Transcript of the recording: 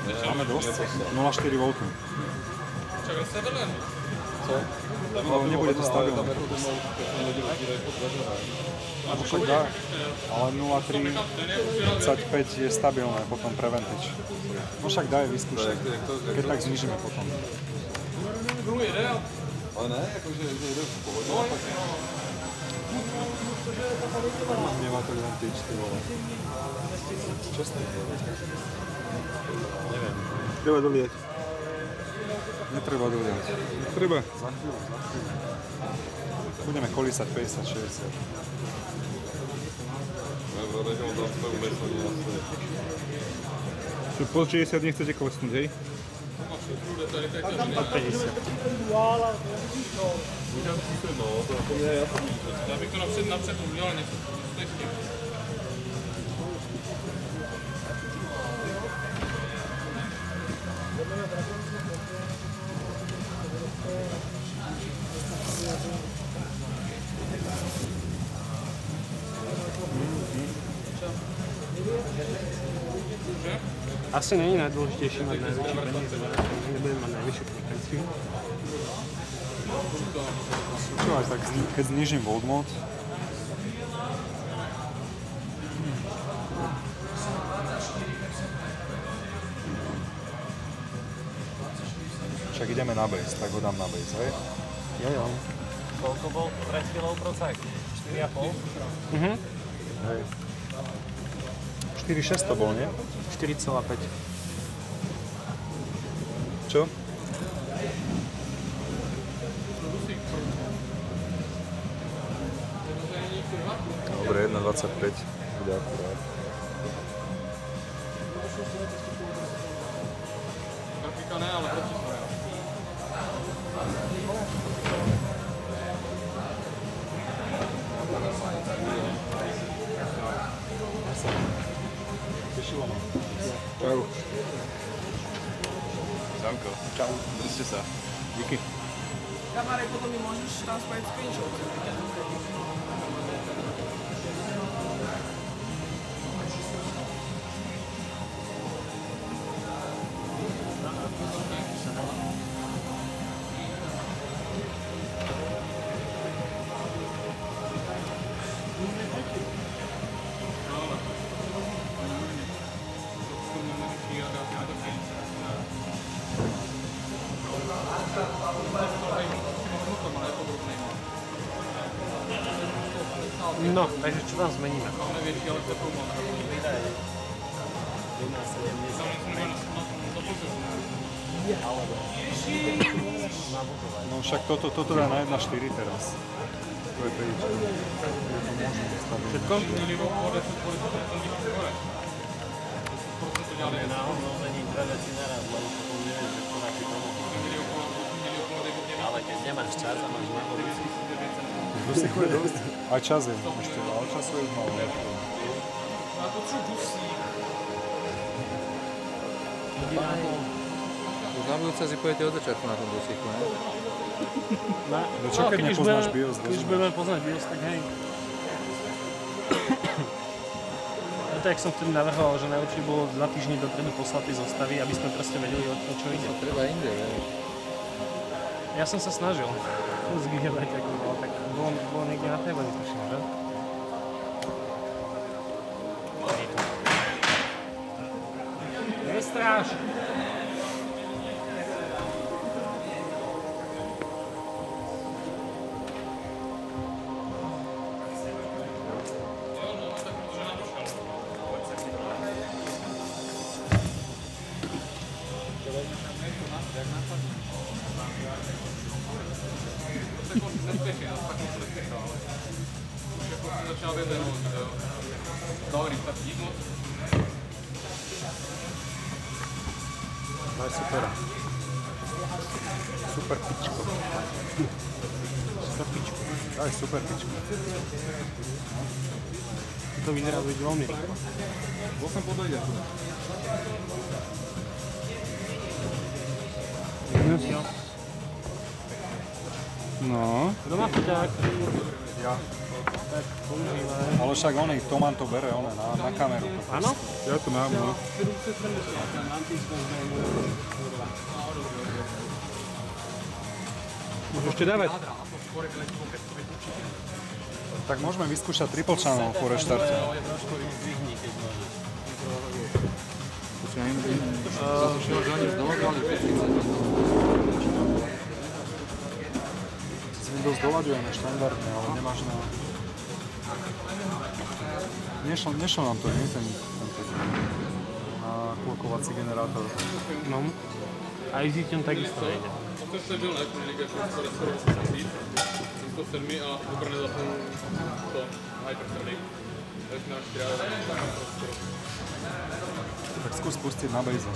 Máme dosť, 0,4 V. Co? Ale nebude to stabilné. Alebo však dá, ale 0,325 je stabilné potom pre ventič. No však daj vyskúšať, keď tak znižíme potom. Ale ne, akože jde v pohodě. Nemá to ventič, ty vole. Čestný. Neviem. Treba doliať. Netreba doliať. Treba. Za chvíľu. Budeme kolísať 50, 60. Čiže po 60 nechcete klesnúť, hej? 50. Já bych to napřed udělal něco slyšně. Asi není najdůležitější mít největší peníze, takže nebudeme mít nejvyšší frekvenciu. Počúvaj, tak keď znižím voltmod, však ideme na base, tak ho dám na base, hej? Jo. Koľko bol pred chvíľou procek? 4,5? Hej. 4,6 to bol, nie? 4,5. Čo? Dobre, 1,25 bude akurát. Grafika ne, ale procesor. Tešilo ma. Čau. Čauko. Čau. Držte sa. Díky. Kamarej, potom mi môžeš tam spraviť screenshot. No, takže čo tam zmeníme? Nevětší, ale teplou mám. No však toto dá na 1,4 teraz. To je príčka. Všetko? Náhodou není dve veci naraz, lebo potom nevieš, že to taký tomu. Ale keď nemáš čas a máš málo veci. Dusíku je dosť. Aj čas je ešte, ale času je málo. Já potřebuji dusík. Už na budúce si pôjdete od začiatku na tom dosíku, ne? No čo keď nepoznáš BIOS? Keď už budeme poznať BIOS, tak hej. No to, jak som vtedy navrhoval, že najlepšie bolo 2 týždne dopredu poslať tie zostavy, aby sme proste vedeli, o čo ide. Treba inde, ne? Ja som sa snažil zgývať, ako bolo, tak bolo niekde na Tajvani, tuším, že? Nestráž! Začal vědět, dobrý, tak dík moc. To je super. Super pičko. Super pičku. To je super pičko. To vyzerá byť veľmi rýchlo. Bol som podojde. Jo. No. Kto má foťák? Ja. Tak používaj. Ale však Toman to bere, na kameru. Áno? Ja to mám, no. Môžeš ešte dávať. Tak môžeme vyskúšať triple channel po reštarte. Trošku ich zdvihni, keď môžeš. Zase šiel, že oni už doladovali 5.30. S Windows doľaďujeme štandardne, ale nemáš na... Nešlo nám to, nie? Tento naklokovací generátor. No. A EasyTune takisto nejde. To se byl jako skoro 8 víc. Jsem to 7 a dobré nezapnul to Hypersonic. Takže náš 4 Tak skús pustiť na Base.